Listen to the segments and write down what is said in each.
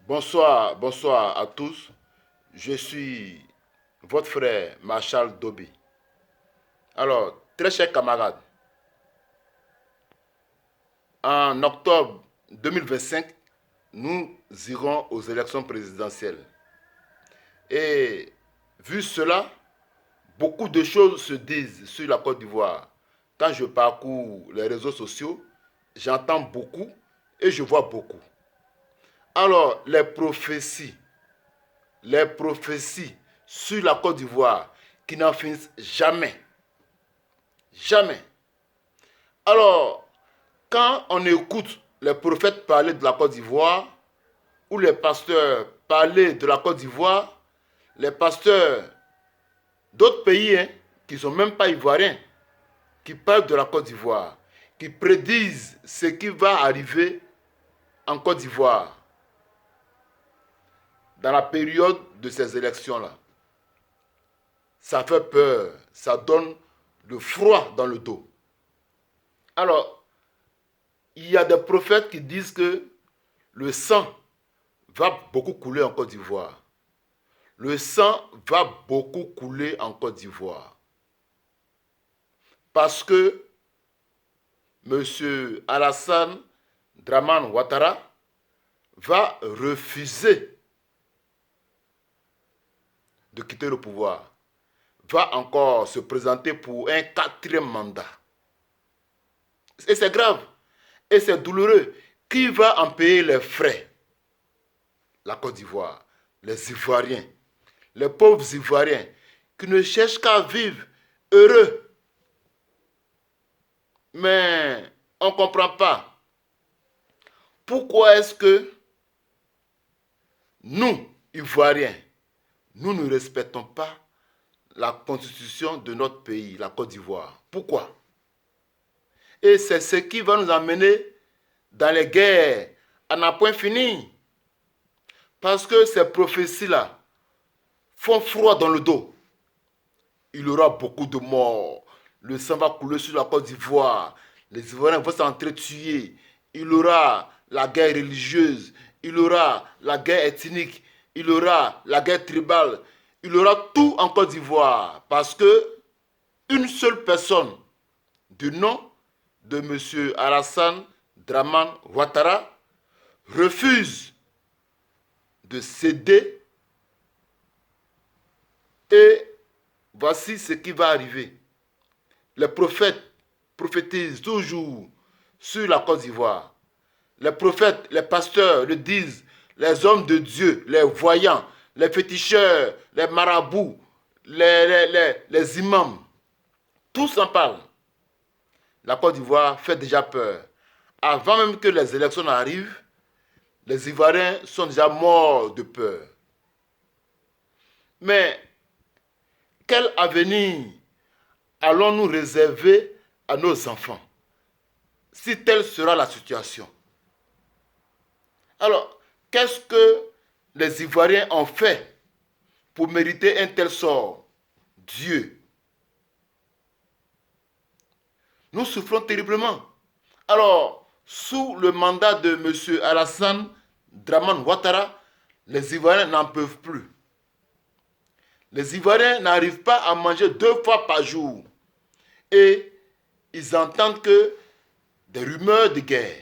Bonsoir, bonsoir à tous. Je suis votre frère Marshall Dobi. Alors, très chers camarades, en octobre 2025, nous irons aux élections présidentielles. Et vu cela, beaucoup de choses se disent sur la Côte d'Ivoire. Quand je parcours les réseaux sociaux, j'entends beaucoup et je vois beaucoup. Alors, les prophéties sur la Côte d'Ivoire qui n'en finissent jamais. Jamais. Alors, quand on écoute les prophètes parler de la Côte d'Ivoire, ou les pasteurs parler de la Côte d'Ivoire, les pasteurs d'autres pays qui ne sont même pas ivoiriens, qui parlent de la Côte d'Ivoire, qui prédisent ce qui va arriver en Côte d'Ivoire dans la période de ces élections-là. Ça fait peur, ça donne le froid dans le dos. Alors, il y a des prophètes qui disent que le sang va beaucoup couler en Côte d'Ivoire. Le sang va beaucoup couler en Côte d'Ivoire. Parce que M. Alassane Dramane Ouattara va refuser de quitter le pouvoir, va encore se présenter pour un quatrième mandat. Et c'est grave, et c'est douloureux. Qui va en payer les frais? La Côte d'Ivoire, les Ivoiriens, les pauvres Ivoiriens qui ne cherchent qu'à vivre heureux. Mais on ne comprend pas. Pourquoi est-ce que nous, Ivoiriens, nous ne respectons pas la constitution de notre pays, la Côte d'Ivoire? Pourquoi? Et c'est ce qui va nous amener dans les guerres à n'en point fini. Parce que ces prophéties-là font froid dans le dos. Il y aura beaucoup de morts. Le sang va couler sur la Côte d'Ivoire. Les Ivoiriens vont s'entretuer. Il y aura la guerre religieuse. Il y aura la guerre ethnique. Il y aura la guerre tribale. Il y aura tout en Côte d'Ivoire. Parce que une seule personne du nom de M. Alassane Dramane Ouattara refuse de céder. Et voici ce qui va arriver. Les prophètes prophétisent toujours sur la Côte d'Ivoire. Les prophètes, les pasteurs le disent. Les hommes de Dieu, les voyants, les féticheurs, les marabouts, les imams, tous en parlent. La Côte d'Ivoire fait déjà peur. Avant même que les élections arrivent, les Ivoiriens sont déjà morts de peur. Mais quel avenir allons-nous réserver à nos enfants si telle sera la situation? Alors, qu'est-ce que les Ivoiriens ont fait pour mériter un tel sort? Dieu. Nous souffrons terriblement. Alors, sous le mandat de M. Alassane Dramane Ouattara, les Ivoiriens n'en peuvent plus. Les Ivoiriens n'arrivent pas à manger 2 fois par jour. Et ils entendent que des rumeurs de guerre.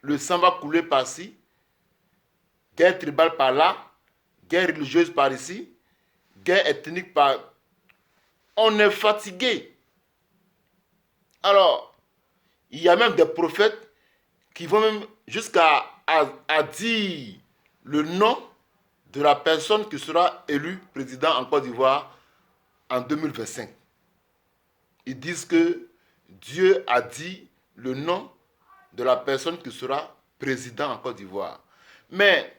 Le sang va couler par-ci, guerre tribale par-là, guerre religieuse par-ici, guerre ethnique par... On est fatigué. Alors, il y a même des prophètes qui vont même jusqu'à dire le nom de la personne qui sera élue président en Côte d'Ivoire en 2025. Ils disent que Dieu a dit le nom de la personne qui sera président en Côte d'Ivoire. Mais,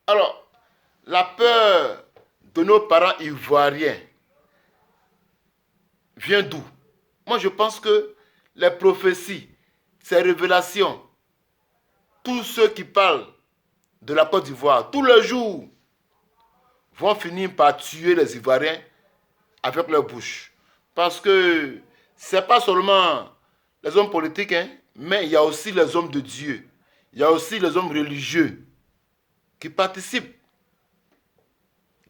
alors, la peur de nos parents ivoiriens vient d'où? Moi, je pense que les prophéties, ces révélations, tous ceux qui parlent de la Côte d'Ivoire, tous les jours, vont finir par tuer les Ivoiriens avec leur bouche. Parce que ce n'est pas seulement les hommes politiques, mais il y a aussi les hommes de Dieu Il y a aussi les hommes religieux qui participent.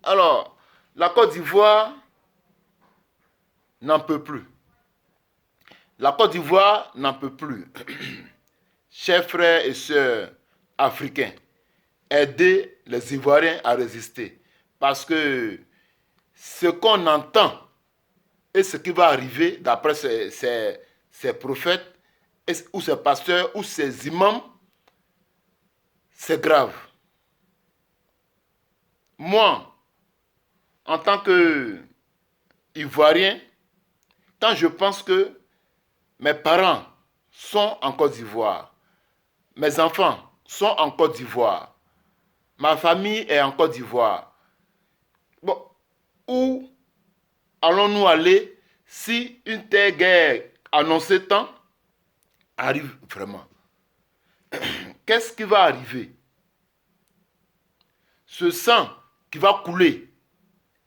Alors, la Côte d'Ivoire n'en peut plus. La Côte d'Ivoire n'en peut plus. Chers frères et sœurs africains, aidez les Ivoiriens à résister. Parce que ce qu'on entend et ce qui va arriver d'après ces prophètes, ou ces pasteurs, ou ces imams, c'est grave. Moi, en tant qu'Ivoirien, quand je pense que mes parents sont en Côte d'Ivoire, mes enfants sont en Côte d'Ivoire, ma famille est en Côte d'Ivoire, bon, où allons-nous aller si une telle guerre annoncée tant arrive vraiment? Qu'est-ce qui va arriver? Ce sang qui va couler.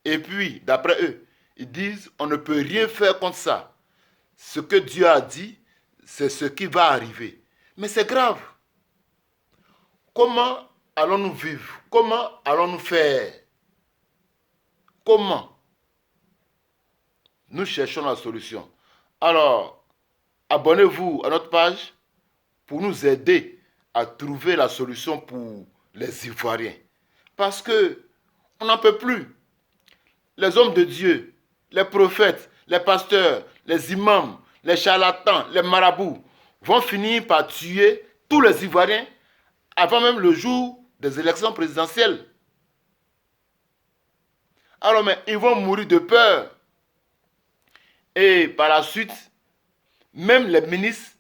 Et puis, d'après eux, ils disent, on ne peut rien faire contre ça. Ce que Dieu a dit, c'est ce qui va arriver. Mais c'est grave. Comment allons-nous vivre? Comment allons-nous faire? Comment? Nous cherchons la solution. Alors, abonnez-vous à notre page pour nous aider à trouver la solution pour les Ivoiriens. Parce que on n'en peut plus. Les hommes de Dieu, les prophètes, les pasteurs, les imams, les charlatans, les marabouts vont finir par tuer tous les Ivoiriens avant même le jour des élections présidentielles. Alors, mais ils vont mourir de peur. Et par la suite, même les ministres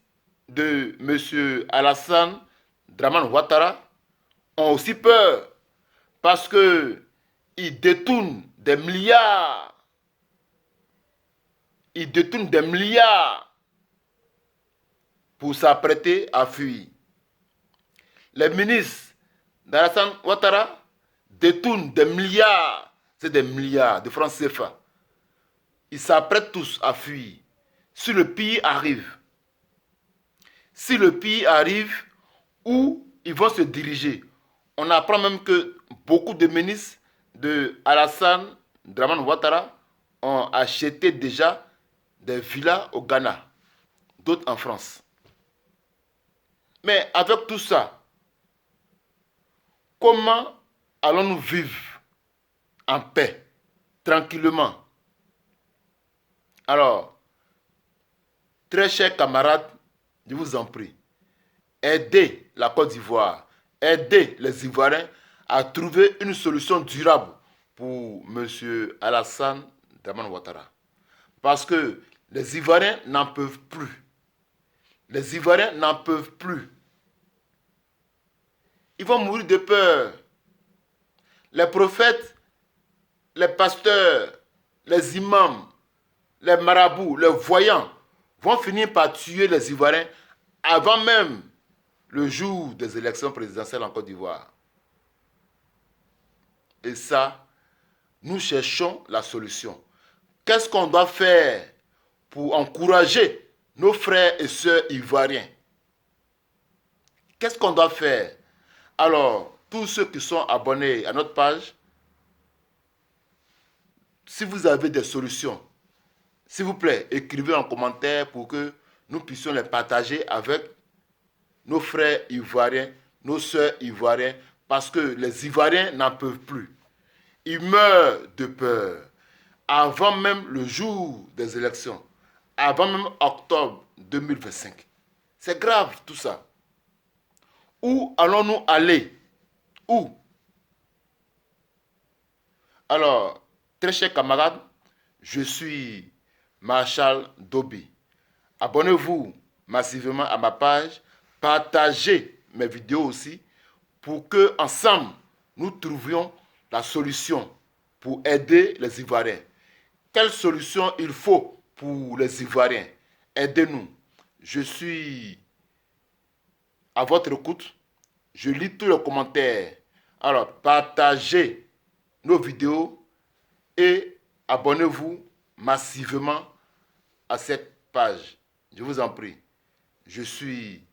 de M. Alassane Dramane Ouattara ont aussi peur parce qu'ils détournent des milliards. Ils détournent des milliards pour s'apprêter à fuir. Les ministres d'Alassane Ouattara détournent des milliards, c'est des milliards de francs CFA. Ils s'apprêtent tous à fuir. Si le pire arrive, où ils vont se diriger? On apprend même que beaucoup de ministres de Alassane Dramane Ouattara ont acheté déjà des villas au Ghana, d'autres en France. Mais avec tout ça, comment allons-nous vivre en paix, tranquillement? Alors, très chers camarades, je vous en prie, aidez la Côte d'Ivoire, aidez les Ivoiriens à trouver une solution durable pour M. Alassane Dramane Ouattara. Parce que les Ivoiriens n'en peuvent plus. Les Ivoiriens n'en peuvent plus. Ils vont mourir de peur. Les prophètes, les pasteurs, les imams, les marabouts, les voyants vont finir par tuer les Ivoiriens avant même le jour des élections présidentielles en Côte d'Ivoire. Et ça, nous cherchons la solution. Qu'est-ce qu'on doit faire pour encourager nos frères et sœurs ivoiriens? Qu'est-ce qu'on doit faire? Alors, tous ceux qui sont abonnés à notre page, si vous avez des solutions, s'il vous plaît, écrivez en commentaire pour que nous puissions les partager avec nos frères ivoiriens, nos sœurs ivoiriens, parce que les Ivoiriens n'en peuvent plus. Ils meurent de peur. Avant même le jour des élections, avant même octobre 2025. C'est grave tout ça. Où allons-nous aller? Où? Alors, très chers camarades, je suis Marshal Dobi. Abonnez-vous massivement à ma page, partagez mes vidéos aussi pour que ensemble nous trouvions la solution pour aider les Ivoiriens. Quelle solution il faut pour les Ivoiriens? Aidez-nous. Je suis à votre écoute. Je lis tous les commentaires. Alors, partagez nos vidéos et abonnez-vous massivement à cette page. Je vous en prie. Je suis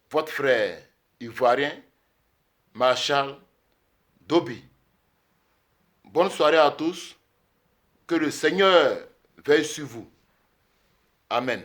votre frère ivoirien Marshall Dobi. Bonne soirée à tous. Que le Seigneur veille sur vous. Amen.